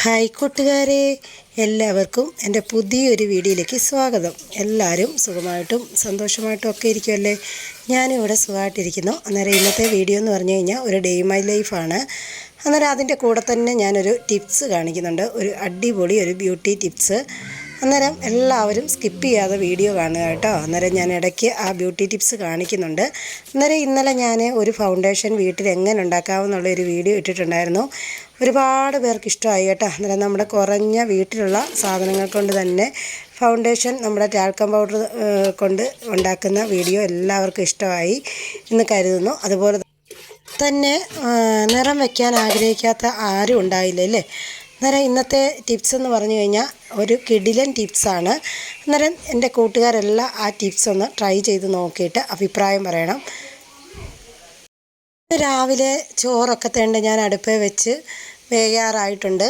Hi കൂട്ടുകാരെ, എല്ലാവർക്കും എൻ്റെ പുതിയൊരു വീഡിയോയിലേക്ക് സ്വാഗതം. എല്ലാവരും സുഖമായിട്ടും സന്തോഷമായിട്ടും ഒക്കെ ഇരിക്കുമല്ലേ? ഞാനിവിടെ സുഖമായിട്ടിരിക്കുന്നു. അന്നേരം ഇന്നത്തെ വീഡിയോ എന്ന് പറഞ്ഞു കഴിഞ്ഞാൽ ഒരു ഡേ മൈ ലൈഫാണ്. അന്നേരം അതിൻ്റെ കൂടെ തന്നെ ഞാനൊരു ടിപ്സ് കാണിക്കുന്നുണ്ട്, ഒരു അടിപൊളി ഒരു ബ്യൂട്ടി ടിപ്സ്. അന്നേരം എല്ലാവരും സ്കിപ്പ് ചെയ്യാതെ വീഡിയോ കാണുക കേട്ടോ. അന്നേരം ഞാൻ ഇടയ്ക്ക് ആ ബ്യൂട്ടി ടിപ്സ് കാണിക്കുന്നുണ്ട്. അന്നേരം ഇന്നലെ ഞാൻ ഒരു ഫൗണ്ടേഷൻ വീട്ടിൽ എങ്ങനെ ഉണ്ടാക്കാമെന്നുള്ളൊരു വീഡിയോ ഇട്ടിട്ടുണ്ടായിരുന്നു. ഒരുപാട് പേർക്ക് ഇഷ്ടമായി കേട്ടോ. അന്നേരം നമ്മുടെ കുറഞ്ഞ വീട്ടിലുള്ള സാധനങ്ങൾ കൊണ്ട് തന്നെ ഫൗണ്ടേഷൻ, നമ്മുടെ ടാൽക്കം പൗഡർ കൊണ്ട് ഉണ്ടാക്കുന്ന വീഡിയോ എല്ലാവർക്കും ഇഷ്ടമായി എന്ന് കരുതുന്നു. അതുപോലെ തന്നെ നിറം വയ്ക്കാൻ ആഗ്രഹിക്കാത്ത ആരും ഉണ്ടായില്ലല്ലേ? അന്നേരം ഇന്നത്തെ ടിപ്സ് എന്ന് പറഞ്ഞു കഴിഞ്ഞാൽ ഒരു കിടിലൻ ടിപ്സാണ്. അന്നേരം എൻ്റെ കൂട്ടുകാരെല്ലാം ആ ടിപ്സ് ഒന്ന് ട്രൈ ചെയ്ത് നോക്കിയിട്ട് അഭിപ്രായം പറയണം. രാവിലെ ചോറൊക്കെ തേണ്ട ഞാൻ അടുപ്പിൽ വെച്ച് വേകാറായിട്ടുണ്ട്.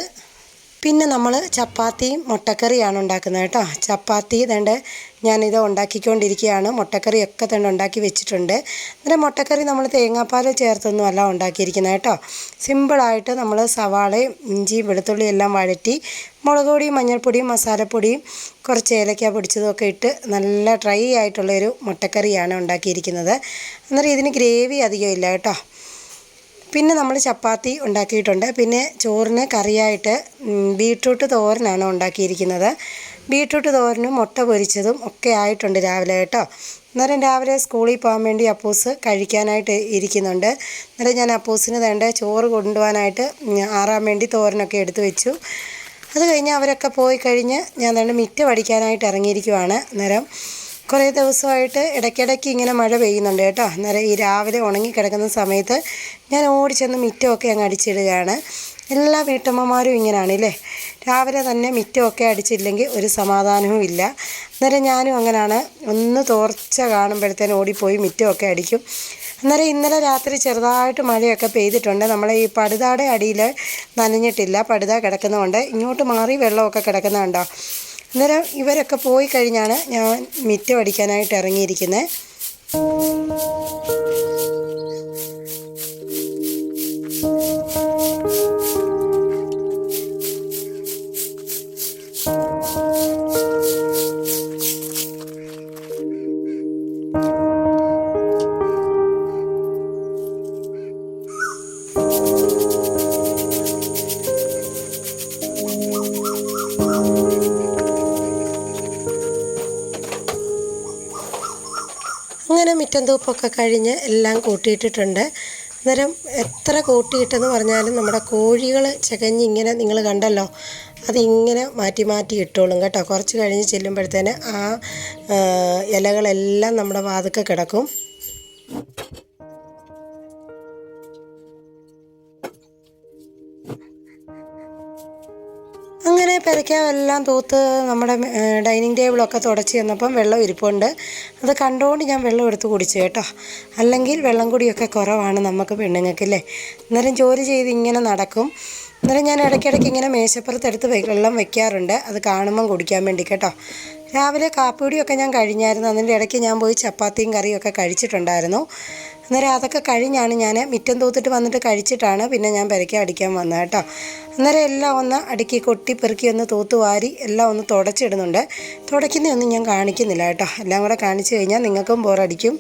പിന്നെ നമ്മൾ ചപ്പാത്തിയും മുട്ടക്കറിയാണ് ഉണ്ടാക്കുന്നത് കേട്ടോ. ചപ്പാത്തി തേണ്ട ഞാനിത് ഉണ്ടാക്കിക്കൊണ്ടിരിക്കുകയാണ്. മുട്ടക്കറിയൊക്കെ തേണ്ട ഉണ്ടാക്കി വെച്ചിട്ടുണ്ട്. അന്നേരം മുട്ടക്കറി നമ്മൾ തേങ്ങാപ്പാൽ ചേർത്തൊന്നും അല്ല ഉണ്ടാക്കിയിരിക്കുന്നത് കേട്ടോ. സിമ്പിളായിട്ട് നമ്മൾ സവാളയും ഇഞ്ചിയും വെളുത്തുള്ളിയും എല്ലാം വഴറ്റി മുളക് പൊടിയും മഞ്ഞൾപ്പൊടിയും മസാലപ്പൊടിയും കുറച്ച് ഏലക്ക പൊടിച്ചതൊക്കെ ഇട്ട് നല്ല ഡ്രൈ ആയിട്ടുള്ളൊരു മുട്ടക്കറിയാണ് ഉണ്ടാക്കിയിരിക്കുന്നത്. അന്നേരം ഇതിന് ഗ്രേവി അധികം ഇല്ല കേട്ടോ. പിന്നെ നമ്മൾ ചപ്പാത്തി ഉണ്ടാക്കിയിട്ടുണ്ട്. പിന്നെ ചോറിന് കറിയായിട്ട് ബീട്രൂട്ട് തോരനാണ് ഉണ്ടാക്കിയിരിക്കുന്നത്. ബീട്രൂട്ട് തോരനും മുട്ട പൊരിച്ചതും ഒക്കെ ആയിട്ടുണ്ട് രാവിലെ കേട്ടോ. അന്നേരം രാവിലെ സ്കൂളിൽ പോകാൻ വേണ്ടി അപ്പൂസ് കഴിക്കാനായിട്ട് ഇരിക്കുന്നുണ്ട്. അന്നേരം ഞാൻ അപ്പൂസിന് വേണ്ട ചോറ് കൊണ്ടുപോകാനായിട്ട് ആറാൻ വേണ്ടി തോരനൊക്കെ എടുത്തു വെച്ചു. അത് കഴിഞ്ഞ് അവരൊക്കെ പോയി കഴിഞ്ഞ് ഞാൻ വേണ്ട മിറ്റം അടിക്കാനായിട്ട് ഇറങ്ങിയിരിക്കുവാണ്. അന്നേരം കുറേ ദിവസമായിട്ട് ഇടയ്ക്കിടയ്ക്ക് ഇങ്ങനെ മഴ പെയ്യുന്നുണ്ട് കേട്ടോ. അന്നേരം ഈ രാവിലെ ഉണങ്ങിക്കിടക്കുന്ന സമയത്ത് ഞാൻ ഓടിച്ചെന്ന് മിറ്റമൊക്കെ അങ്ങ് അടിച്ചിടുകയാണ്. എല്ലാ വീട്ടമ്മമാരും ഇങ്ങനെയാണല്ലേ, രാവിലെ തന്നെ മിറ്റമൊക്കെ അടിച്ചില്ലെങ്കിൽ ഒരു സമാധാനവും ഇല്ല. അന്നേരം ഞാനും അങ്ങനെയാണ്. ഒന്ന് തോർച്ച കാണുമ്പോഴത്തേനും ഓടിപ്പോയി മിറ്റമൊക്കെ അടിക്കും. അന്നേരം ഇന്നലെ രാത്രി ചെറുതായിട്ട് മഴയൊക്കെ പെയ്തിട്ടുണ്ട്. നമ്മളെ ഈ പടുതാടെ അടിയിൽ നനഞ്ഞിട്ടില്ല, പടുത കിടക്കുന്നതുകൊണ്ട് ഇങ്ങോട്ട് മാറി വെള്ളമൊക്കെ കിടക്കുന്നുണ്ടോ. അന്നേരം ഇവരൊക്കെ പോയി കഴിഞ്ഞാണ് ഞാൻ മിറ്റം അടിക്കാനായിട്ട് ഇറങ്ങിയിരിക്കുന്നത്. അങ്ങനെ മിറ്റം തൂപ്പൊക്കെ കഴിഞ്ഞ് എല്ലാം കൂട്ടിയിട്ടിട്ടുണ്ട്. അന്നേരം എത്ര കൂട്ടിയിട്ടെന്ന് പറഞ്ഞാലും നമ്മുടെ കോഴികൾ ചകഞ്ഞിങ്ങനെ നിങ്ങൾ കണ്ടല്ലോ, അതിങ്ങനെ മാറ്റി മാറ്റി ഇട്ടോളും കേട്ടോ. കുറച്ച് കഴിഞ്ഞ് ചെല്ലുമ്പോഴത്തേന് ആ ഇലകളെല്ലാം നമ്മുടെ വാതുക്കെ കിടക്കും. അങ്ങനെ പെരയ്ക്കാവെല്ലാം തൂത്ത് നമ്മുടെ ഡൈനിങ് ടേബിളൊക്കെ തുടച്ച് ചെന്നപ്പം വെള്ളം ഇരിപ്പുണ്ട്. അത് കണ്ടുകൊണ്ട് ഞാൻ വെള്ളം എടുത്ത് കുടിച്ചു കേട്ടോ. അല്ലെങ്കിൽ വെള്ളം കുടിയൊക്കെ കുറവാണ് നമുക്ക് പെണ്ണുങ്ങൾക്കല്ലേ. അന്നേരം ജോലി ചെയ്ത് ഇങ്ങനെ നടക്കും. അന്നേരം ഞാൻ ഇടയ്ക്കിടയ്ക്ക് ഇങ്ങനെ മേശപ്പുറത്തെടുത്ത് വെള്ളം വെക്കാറുണ്ട്, അത് കാണുമ്പം കുടിക്കാൻ വേണ്ടി കേട്ടോ. രാവിലെ കാപ്പിപ്പൊടിയൊക്കെ ഞാൻ കഴിഞ്ഞായിരുന്നു. അതിൻ്റെ ഇടയ്ക്ക് ഞാൻ പോയി ചപ്പാത്തിയും കറിയൊക്കെ കഴിച്ചിട്ടുണ്ടായിരുന്നു. അന്നേരം അതൊക്കെ കഴിഞ്ഞാണ് ഞാൻ മിറ്റം തൂത്തിട്ട് വന്നിട്ട് കഴിച്ചിട്ടാണ് പിന്നെ ഞാൻ പെരയ്ക്ക അടിക്കാൻ വന്നത് കേട്ടോ. അന്നേരം എല്ലാം ഒന്ന് അടുക്കി കൊട്ടി പെറുക്കി ഒന്ന് തൂത്ത് വാരി എല്ലാം ഒന്ന് തുടച്ചിടുന്നുണ്ട്. തുടയ്ക്കുന്നതൊന്നും ഞാൻ കാണിക്കുന്നില്ല കേട്ടോ. എല്ലാം കൂടെ കാണിച്ചു കഴിഞ്ഞാൽ നിങ്ങൾക്കും ബോറടിക്കും.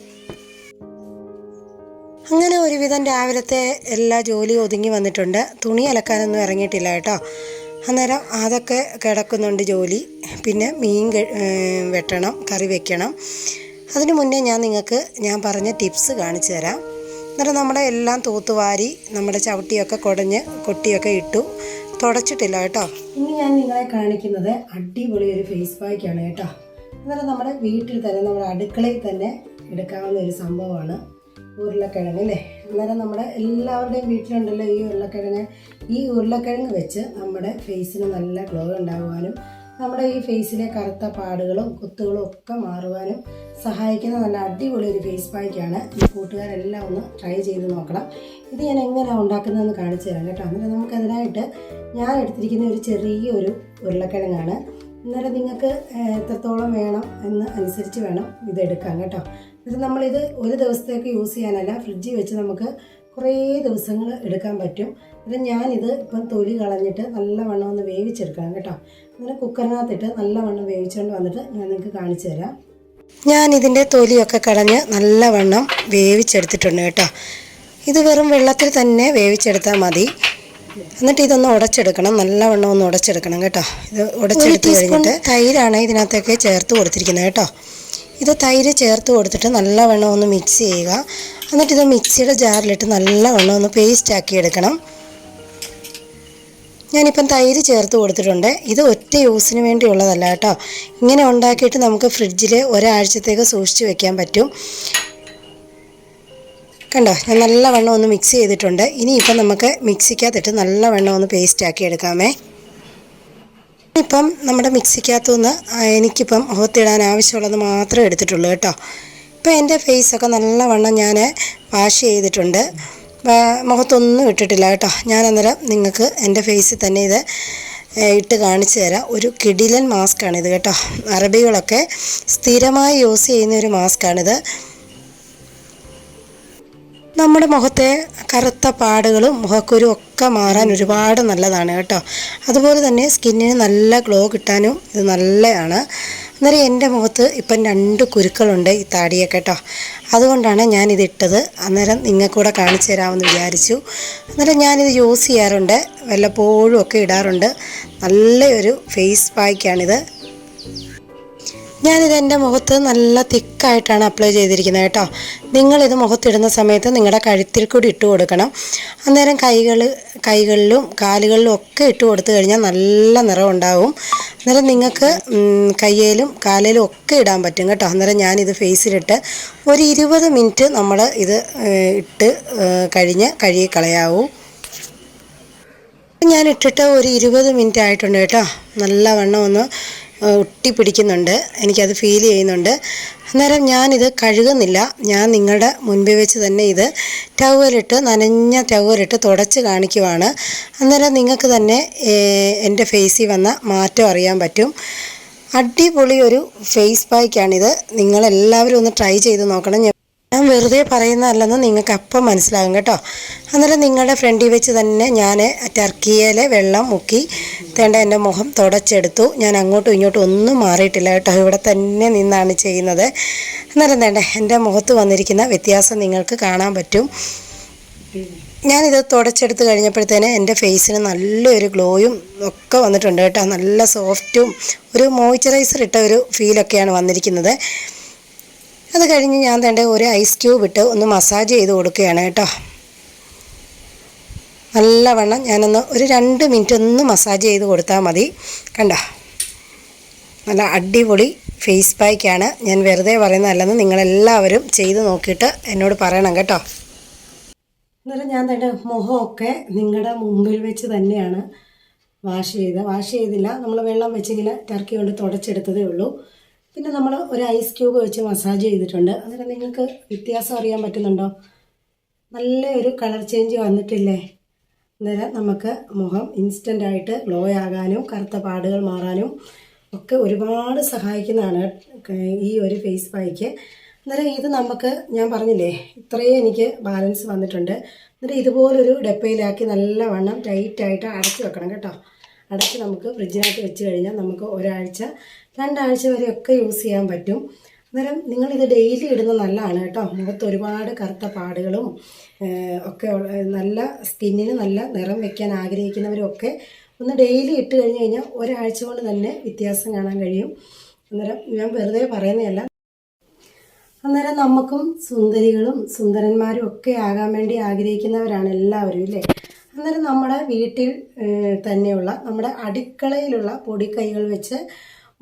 അങ്ങനെ ഒരുവിധം രാവിലത്തെ എല്ലാ ജോലിയും ഒതുങ്ങി വന്നിട്ടുണ്ട്. തുണി അലക്കാനൊന്നും ഇറങ്ങിയിട്ടില്ല കേട്ടോ. അന്നേരം അതൊക്കെ കിടക്കുന്നുണ്ട് ജോലി. പിന്നെ മീൻ വെട്ടണം, കറി വെക്കണം. അതിന് മുന്നേ ഞാൻ പറഞ്ഞ ടിപ്സ് കാണിച്ചു തരാം. അന്നേരം നമ്മുടെ എല്ലാം തൂത്തുവാരി നമ്മുടെ ചവിട്ടിയൊക്കെ കുടഞ്ഞ് കൊട്ടിയൊക്കെ ഇട്ടു, തുടച്ചിട്ടില്ല കേട്ടോ. ഇനി ഞാൻ നിങ്ങളെ കാണിക്കുന്നത് അടിപൊളി ഒരു ഫേസ് പാക്കാണ് കേട്ടോ. അന്നേരം നമ്മുടെ വീട്ടിൽ തന്നെ, നമ്മുടെ അടുക്കളയിൽ തന്നെ എടുക്കാവുന്ന ഒരു സംഭവമാണ് ഉരുളക്കിഴങ്ങ് അല്ലേ. അന്നേരം നമ്മുടെ എല്ലാവരുടെയും വീട്ടിലുണ്ടല്ലോ ഈ ഉരുളക്കിഴങ്ങ്. ഈ ഉരുളക്കിഴങ്ങ് വെച്ച് നമ്മുടെ ഫേസിന് നല്ല ഗ്ലോ ഉണ്ടാകുവാനും നമ്മുടെ ഈ ഫേസിലെ കറുത്ത പാടുകളും കുത്തുകളും ഒക്കെ മാറുവാനും സഹായിക്കുന്ന നല്ല അടിപൊളി ഒരു ഫേസ് പാക്കാണ്. ഈ കൂട്ടുകാരെല്ലാം ഒന്ന് ട്രൈ ചെയ്ത് നോക്കണം. ഇത് ഞാൻ എങ്ങനെയാണ് ഉണ്ടാക്കുന്നതെന്ന് കാണിച്ചു തരാം കേട്ടോ. അന്നേരം നമുക്കതിനായിട്ട് ഞാൻ എടുത്തിരിക്കുന്ന ഒരു ചെറിയൊരു ഉരുളക്കിഴങ്ങാണ്. അന്നേരം നിങ്ങൾക്ക് എത്രത്തോളം വേണം എന്ന് അനുസരിച്ച് വേണം ഇതെടുക്കാൻ കേട്ടോ. എന്നിട്ട് നമ്മളിത് ഒരു ദിവസത്തേക്ക് യൂസ് ചെയ്യാനല്ല, ഫ്രിഡ്ജിൽ വെച്ച് നമുക്ക് കുറേ ദിവസങ്ങൾ എടുക്കാൻ പറ്റും. അത് ഞാനിത് ഇപ്പം തൊലി കളഞ്ഞിട്ട് നല്ലവണ്ണം ഒന്ന് വേവിച്ചെടുക്കണം കേട്ടോ. അങ്ങനെ കുക്കറിനകത്തിട്ട് നല്ലവണ്ണം വേവിച്ചുകൊണ്ട് വന്നിട്ട് ഞാൻ നിങ്ങൾക്ക് കാണിച്ചു തരാം. ഞാനിതിൻ്റെ തൊലിയൊക്കെ കളഞ്ഞ് നല്ലവണ്ണം വേവിച്ചെടുത്തിട്ടുണ്ട് കേട്ടോ. ഇത് വെറും വെള്ളത്തിൽ തന്നെ വേവിച്ചെടുത്താൽ മതി. എന്നിട്ട് ഇതൊന്ന് ഉടച്ചെടുക്കണം, നല്ലവണ്ണം ഒന്ന് ഉടച്ചെടുക്കണം കേട്ടോ. ഇത് ഉടച്ചെടുത്ത് കഴിഞ്ഞിട്ട് തൈരാണ് ഇതിനകത്തൊക്കെ ചേർത്ത് കൊടുത്തിരിക്കുന്നത് കേട്ടോ. ഇത് തൈര് ചേർത്ത് കൊടുത്തിട്ട് നല്ലവണ്ണം ഒന്ന് മിക്സ് ചെയ്യുക. എന്നിട്ട് ഇത് മിക്സിയുടെ ജാറിലിട്ട് നല്ലവണ്ണം ഒന്ന് പേസ്റ്റ് ആക്കി എടുക്കണം. ഞാനിപ്പം തൈര് ചേർത്ത് കൊടുത്തിട്ടുണ്ട്. ഇത് ഒറ്റ യൂസിന് വേണ്ടിയുള്ളതല്ല കേട്ടോ. ഇങ്ങനെ ഉണ്ടാക്കിയിട്ട് നമുക്ക് ഫ്രിഡ്ജിൽ ഒരാഴ്ചത്തേക്ക് സൂക്ഷിച്ച് വെക്കാൻ പറ്റും. കണ്ടോ, ഞാൻ നല്ലവണ്ണം ഒന്ന് മിക്സ് ചെയ്തിട്ടുണ്ട്. ഇനിയിപ്പം നമുക്ക് മിക്സിക്കകത്തിട്ട് നല്ലവണ്ണം ഒന്ന് പേസ്റ്റ് ആക്കി എടുക്കാമേ. ഇപ്പം നമ്മുടെ മിക്സിക്കകത്തുനിന്ന് എനിക്കിപ്പം മുഖത്തിടാൻ ആവശ്യമുള്ളത് മാത്രമേ എടുത്തിട്ടുള്ളൂ കേട്ടോ. ഇപ്പം എൻ്റെ ഫേസൊക്കെ നല്ലവണ്ണം ഞാൻ വാഷ് ചെയ്തിട്ടുണ്ട്, മുഖത്തൊന്നും ഇട്ടിട്ടില്ല കേട്ടോ. ഞാൻ അന്നേരം നിങ്ങൾക്ക് എൻ്റെ ഫേസിൽ തന്നെ ഇത് ഇട്ട് കാണിച്ചു തരാം. ഒരു കിടിലൻ മാസ്കാണിത് കേട്ടോ. അറബികളൊക്കെ സ്ഥിരമായി യൂസ് ചെയ്യുന്ന ഒരു മാസ്കാണിത്. നമ്മുടെ മുഖത്തെ കറുത്ത പാടുകളും മുഖക്കുരു ഒക്കെ മാറാൻ ഒരുപാട് നല്ലതാണ് കേട്ടോ. അതുപോലെ തന്നെ സ്കിന്നിന് നല്ല ഗ്ലോ കിട്ടാനും ഇത് നല്ലതാണ്. അന്നേരം എൻ്റെ മുഖത്ത് ഇപ്പം 2 കുരുക്കളുണ്ട് ഈ താടിയൊക്കെ കേട്ടോ. അതുകൊണ്ടാണ് ഞാനിതിട്ടത്. അന്നേരം നിങ്ങൾക്കൂടെ കാണിച്ചു തരാമെന്ന് വിചാരിച്ചു. അന്നേരം ഞാനിത് യൂസ് ചെയ്യാറുണ്ട്, വല്ലപ്പോഴും ഒക്കെ ഇടാറുണ്ട്. നല്ലൊരു ഫേസ് പായ്ക്കാണിത്. ഞാനിത് എൻ്റെ മുഖത്ത് നല്ല തിക്കായിട്ടാണ് അപ്ലൈ ചെയ്തിരിക്കുന്നത് കേട്ടോ. നിങ്ങളിത് മുഖത്തിടുന്ന സമയത്ത് നിങ്ങളുടെ കഴുത്തിൽ കൂടി ഇട്ട് കൊടുക്കണം. അന്നേരം കൈകളിലും കാലുകളിലും ഒക്കെ ഇട്ട് കൊടുത്തു കഴിഞ്ഞാൽ നല്ല നിറം ഉണ്ടാവും. അന്നേരം നിങ്ങൾക്ക് കയ്യിലും കാലിലും ഒക്കെ ഇടാൻ പറ്റും കേട്ടോ. അന്നേരം ഞാനിത് ഫേസിലിട്ട് ഒരു 20 മിനിറ്റ് നമ്മൾ ഇത് ഇട്ട് കഴിഞ്ഞ് കഴുകി കളയാവൂ. ഞാൻ ഇട്ടിട്ട് ഒരു 20 മിനിറ്റ് ആയിട്ടുണ്ട് കേട്ടോ. നല്ലവണ്ണം ഒന്ന് ഒട്ടി പിടിക്കുന്നുണ്ട്, എനിക്കത് ഫീൽ ചെയ്യുന്നുണ്ട്. അന്നേരം ഞാനിത് കഴുകുന്നില്ല. ഞാൻ നിങ്ങളുടെ മുൻപിൽ വെച്ച് തന്നെ ഇത് നനഞ്ഞ ടവലിട്ട് തുടച്ച് കാണിക്കുവാണ്. അന്നേരം നിങ്ങൾക്ക് തന്നെ എൻ്റെ ഫേസിൽ വന്ന മാറ്റം അറിയാൻ പറ്റും. അടിപൊളി ഒരു ഫേസ് പായ്ക്കാണിത്. നിങ്ങളെല്ലാവരും ഒന്ന് ട്രൈ ചെയ്ത് നോക്കണം. ഞാൻ വെറുതെ പറയുന്നതല്ലെന്ന് നിങ്ങൾക്ക് അപ്പം മനസ്സിലാകും കേട്ടോ. അന്നേരം നിങ്ങളുടെ ഫ്രണ്ടിൽ വെച്ച് തന്നെ ഞാൻ ടർക്കിയിലെ വെള്ളം മുക്കി എൻ്റെ മുഖം തുടച്ചെടുത്തു. ഞാൻ അങ്ങോട്ടും ഇങ്ങോട്ടും ഒന്നും മാറിയിട്ടില്ല കേട്ടോ. ഇവിടെ തന്നെ നിന്നാണ് ചെയ്യുന്നത്. അന്നേരം എൻ്റെ മുഖത്ത് വന്നിരിക്കുന്ന വ്യത്യാസം നിങ്ങൾക്ക് കാണാൻ പറ്റും. ഞാനിത് തുടച്ചെടുത്ത് കഴിഞ്ഞപ്പോഴത്തേന് എൻ്റെ ഫേസിന് നല്ലൊരു ഗ്ലോയും ഒക്കെ വന്നിട്ടുണ്ട് കേട്ടോ. നല്ല സോഫ്റ്റും ഒരു മോയ്സ്ചറൈസർ ഇട്ട ഒരു ഫീലൊക്കെയാണ് വന്നിരിക്കുന്നത്. അത് കഴിഞ്ഞ് ഞാൻ ഒരു ഐസ് ക്യൂബ് ഇട്ട് ഒന്ന് മസാജ് ചെയ്ത് കൊടുക്കുകയാണ് കേട്ടോ. നല്ലവണ്ണം ഞാനൊന്ന് ഒരു 2 മിനിറ്റ് ഒന്ന് മസാജ് ചെയ്ത് കൊടുത്താൽ മതി. കണ്ടോ, നല്ല അടിപൊളി ഫേസ് പായ്ക്കാണ്. ഞാൻ വെറുതെ പറയുന്നതല്ലെന്ന് നിങ്ങളെല്ലാവരും ചെയ്ത് നോക്കിയിട്ട് എന്നോട് പറയണം കേട്ടോ. അന്നേരം ഞാൻ മുഖമൊക്കെ നിങ്ങളുടെ മുമ്പിൽ വെച്ച് തന്നെയാണ് വാഷ് ചെയ്തില്ല. നമ്മൾ വെള്ളം വെച്ചിങ്ങനെ ടർക്കി കൊണ്ട് തുടച്ചെടുത്തതേ ഉള്ളൂ. പിന്നെ നമ്മൾ ഒരു ഐസ് ക്യൂബ് വെച്ച് മസാജ് ചെയ്തിട്ടുണ്ട്. അന്നേരം നിങ്ങൾക്ക് വ്യത്യാസം അറിയാൻ പറ്റുന്നുണ്ടോ? നല്ല ഒരു കളർ ചേഞ്ച് വന്നിട്ടില്ലേ? അന്നേരം നമുക്ക് മുഖം ഇൻസ്റ്റൻ്റായിട്ട് ഗ്ലോ ആകാനും കറുത്ത പാടുകൾ മാറാനും ഒക്കെ ഒരുപാട് സഹായിക്കുന്നതാണ് ഈ ഒരു ഫേസ് പായ്ക്ക്. അന്നേരം ഇത് നമുക്ക്, ഞാൻ പറഞ്ഞില്ലേ, ഇത്രയും എനിക്ക് ബാലൻസ് വന്നിട്ടുണ്ട്. അന്നേരം ഇതുപോലൊരു ഡപ്പയിലാക്കി നല്ലവണ്ണം ടൈറ്റായിട്ട് അടച്ച് വെക്കണം കേട്ടോ. അടച്ച് നമുക്ക് ഫ്രിഡ്ജിനകത്ത് വെച്ച് കഴിഞ്ഞാൽ നമുക്ക് 1-2 ആഴ്ച വരെയൊക്കെ യൂസ് ചെയ്യാൻ പറ്റും. അന്നേരം നിങ്ങളിത് ഡെയിലി ഇടുന്നത് നല്ലതാണ് കേട്ടോ. മുഖത്ത് ഒരുപാട് കറുത്ത പാടുകളും ഒക്കെ നല്ല സ്കിന്നിന് നല്ല നിറം വെക്കാൻ ആഗ്രഹിക്കുന്നവരൊക്കെ ഒന്ന് ഡെയിലി ഇട്ട് കഴിഞ്ഞ് കഴിഞ്ഞാൽ 1 ആഴ്ച കൊണ്ട് തന്നെ വ്യത്യാസം കാണാൻ കഴിയും. അന്നേരം ഞാൻ വെറുതെ പറയുന്നതല്ല. അന്നേരം നമുക്കും സുന്ദരികളും സുന്ദരന്മാരും ഒക്കെ ആകാൻ വേണ്ടി ആഗ്രഹിക്കുന്നവരാണ് എല്ലാവരും ഇല്ലേ? അന്നേരം നമ്മുടെ വീട്ടിൽ തന്നെയുള്ള നമ്മുടെ അടുക്കളയിലുള്ള പൊടിക്കൈകൾ വെച്ച്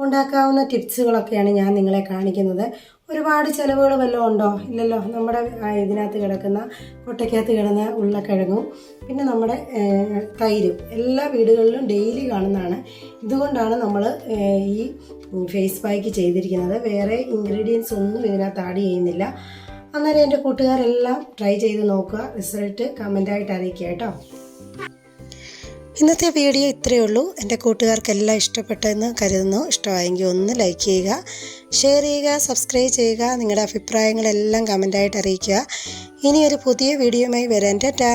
ഉണ്ടാക്കാവുന്ന ടിപ്സുകളൊക്കെയാണ് ഞാൻ നിങ്ങളെ കാണിക്കുന്നത്. ഒരുപാട് ചിലവുകൾ വല്ലതും ഉണ്ടോ? ഇല്ലല്ലോ. നമ്മുടെ ഇതിനകത്ത് കിടക്കുന്ന കൊട്ടയ്ക്കകത്ത് കിടന്ന ഉരുളക്കിഴങ്ങും പിന്നെ നമ്മുടെ തൈരും എല്ലാ വീടുകളിലും ഡെയിലി കാണുന്നതാണ്. ഇതുകൊണ്ടാണ് നമ്മൾ ഈ ഫേസ് പായ്ക്ക് ചെയ്തിരിക്കുന്നത്. വേറെ ഇൻഗ്രീഡിയൻസ് ഒന്നും ഇതിനകത്ത് ആഡ് ചെയ്യുന്നില്ല. അന്നേരം എൻ്റെ കൂട്ടുകാരെല്ലാം ട്രൈ ചെയ്ത് നോക്കുക. റിസൾട്ട് കമൻ്റായിട്ട് അറിയിക്കുക കേട്ടോ. ഇന്നത്തെ വീഡിയോ ഇത്രയേ ഉള്ളൂ. എൻ്റെ കൂട്ടുകാർക്കെല്ലാം ഇഷ്ടപ്പെട്ടെന്ന് കരുതുന്നു. ഇഷ്ടമായെങ്കിൽ ഒന്ന് ലൈക്ക് ചെയ്യുക, ഷെയർ ചെയ്യുക, സബ്സ്ക്രൈബ് ചെയ്യുക. നിങ്ങളുടെ അഭിപ്രായങ്ങളെല്ലാം കമൻ്റായിട്ട് അറിയിക്കുക. ഇനിയൊരു പുതിയ വീഡിയോയുമായി വരാൻ ടാറ്റാ.